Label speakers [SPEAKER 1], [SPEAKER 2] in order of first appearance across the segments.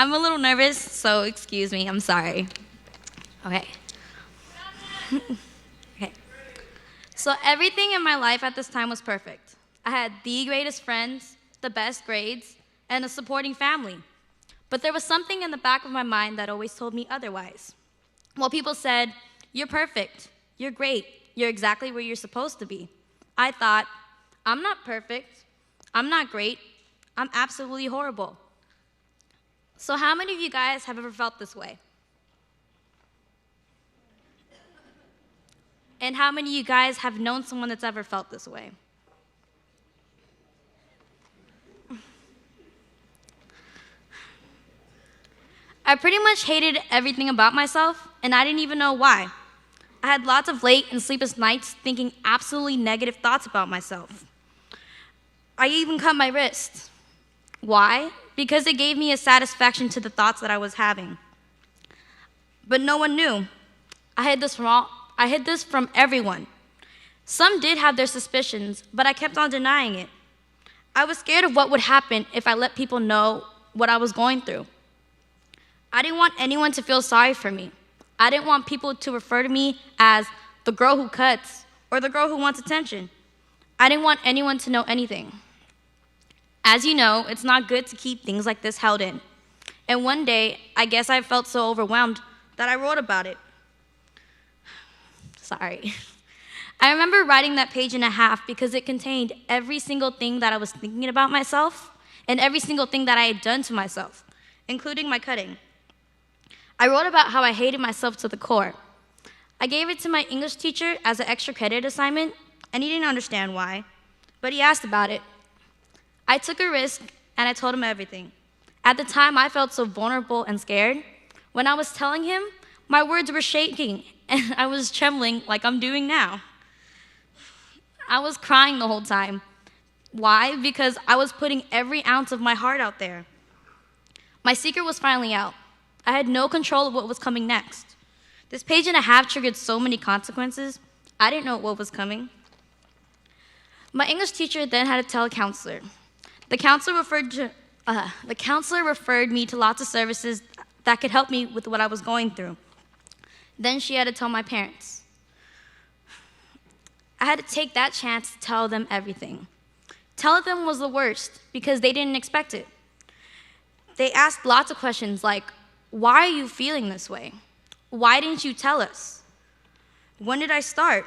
[SPEAKER 1] I'm a little nervous, so excuse me. I'm sorry. Okay. Okay. So everything in my life at this time was perfect. I had the greatest friends, the best grades, and a supporting family. But there was something in the back of my mind that always told me otherwise. Well, people said, "You're perfect. You're great. You're exactly where you're supposed to be." I thought, I'm not perfect. I'm not great. I'm absolutely horrible. So how many of you guys have ever felt this way? And how many of you guys have known someone that's ever felt this way? I pretty much hated everything about myself, and I didn't even know why. I had lots of late and sleepless nights thinking absolutely negative thoughts about myself. I even cut my wrist. Why? Because it gave me a satisfaction to the thoughts that I was having. But no one knew. I hid this from everyone. Some did have their suspicions, but I kept on denying it. I was scared of what would happen if I let people know what I was going through. I didn't want anyone to feel sorry for me. I didn't want people to refer to me as the girl who cuts or the girl who wants attention. I didn't want anyone to know anything. As you know, it's not good to keep things like this held in. And one day, I guess I felt so overwhelmed that I wrote about it. Sorry. I remember writing that page and a half because it contained every single thing that I was thinking about myself and every single thing that I had done to myself, including my cutting. I wrote about how I hated myself to the core. I gave it to my English teacher as an extra credit assignment, and he didn't understand why, but he asked about it. I took a risk, and I told him everything. At the time, I felt so vulnerable and scared. When I was telling him, my words were shaking, and I was trembling like I'm doing now. I was crying the whole time. Why? Because I was putting every ounce of my heart out there. My secret was finally out. I had no control of what was coming next. This page and a half triggered so many consequences. I didn't know what was coming. My English teacher then had to tell a counselor. The counselor referred me to lots of services that could help me with what I was going through. Then she had to tell my parents. I had to take that chance to tell them everything. Telling them was the worst because they didn't expect it. They asked lots of questions like, "Why are you feeling this way? Why didn't you tell us? When did I start?"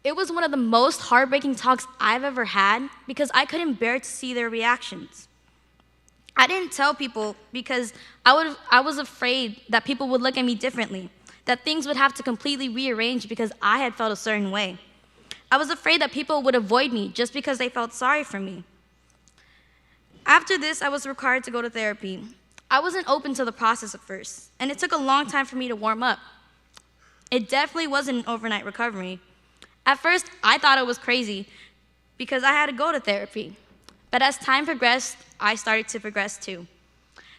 [SPEAKER 1] It was one of the most heartbreaking talks I've ever had because I couldn't bear to see their reactions. I didn't tell people because I was afraid that people would look at me differently, that things would have to completely rearrange because I had felt a certain way. I was afraid that people would avoid me just because they felt sorry for me. After this, I was required to go to therapy. I wasn't open to the process at first, and it took a long time for me to warm up. It definitely wasn't an overnight recovery. At first, I thought it was crazy because I had to go to therapy. But as time progressed, I started to progress too.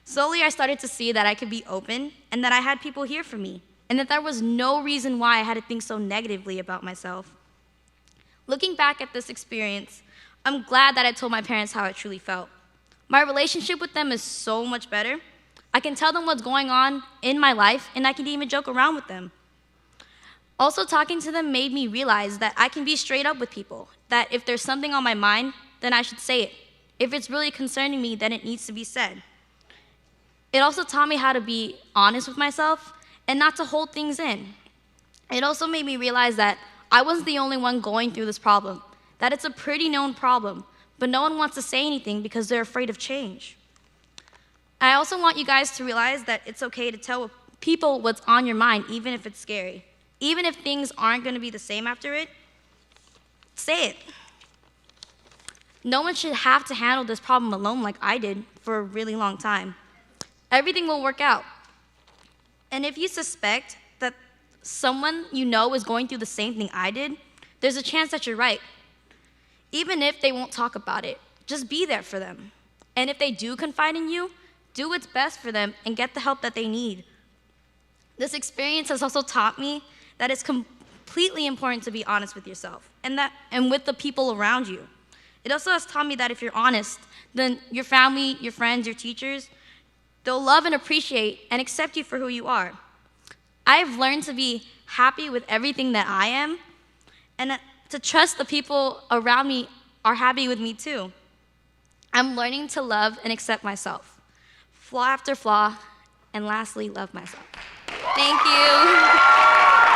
[SPEAKER 1] Slowly, I started to see that I could be open and that I had people here for me, and that there was no reason why I had to think so negatively about myself. Looking back at this experience, I'm glad that I told my parents how I truly felt. My relationship with them is so much better. I can tell them what's going on in my life, and I can even joke around with them. Also, talking to them made me realize that I can be straight up with people, that if there's something on my mind, then I should say it. If it's really concerning me, then it needs to be said. It also taught me how to be honest with myself and not to hold things in. It also made me realize that I wasn't the only one going through this problem, that it's a pretty known problem, but no one wants to say anything because they're afraid of change. I also want you guys to realize that it's okay to tell people what's on your mind, even if it's scary. Even if things aren't going to be the same after it, say it. No one should have to handle this problem alone like I did for a really long time. Everything will work out. And if you suspect that someone you know is going through the same thing I did, there's a chance that you're right. Even if they won't talk about it, just be there for them. And if they do confide in you, do what's best for them and get the help that they need. This experience has also taught me that it's completely important to be honest with yourself and with the people around you. It also has taught me that if you're honest, then your family, your friends, your teachers, They'll love and appreciate and accept you for who you are. I've learned to be happy with everything that I am, and to trust the people around me are happy with me too. I'm learning to love and accept myself, flaw after flaw, and lastly, love myself. Thank you.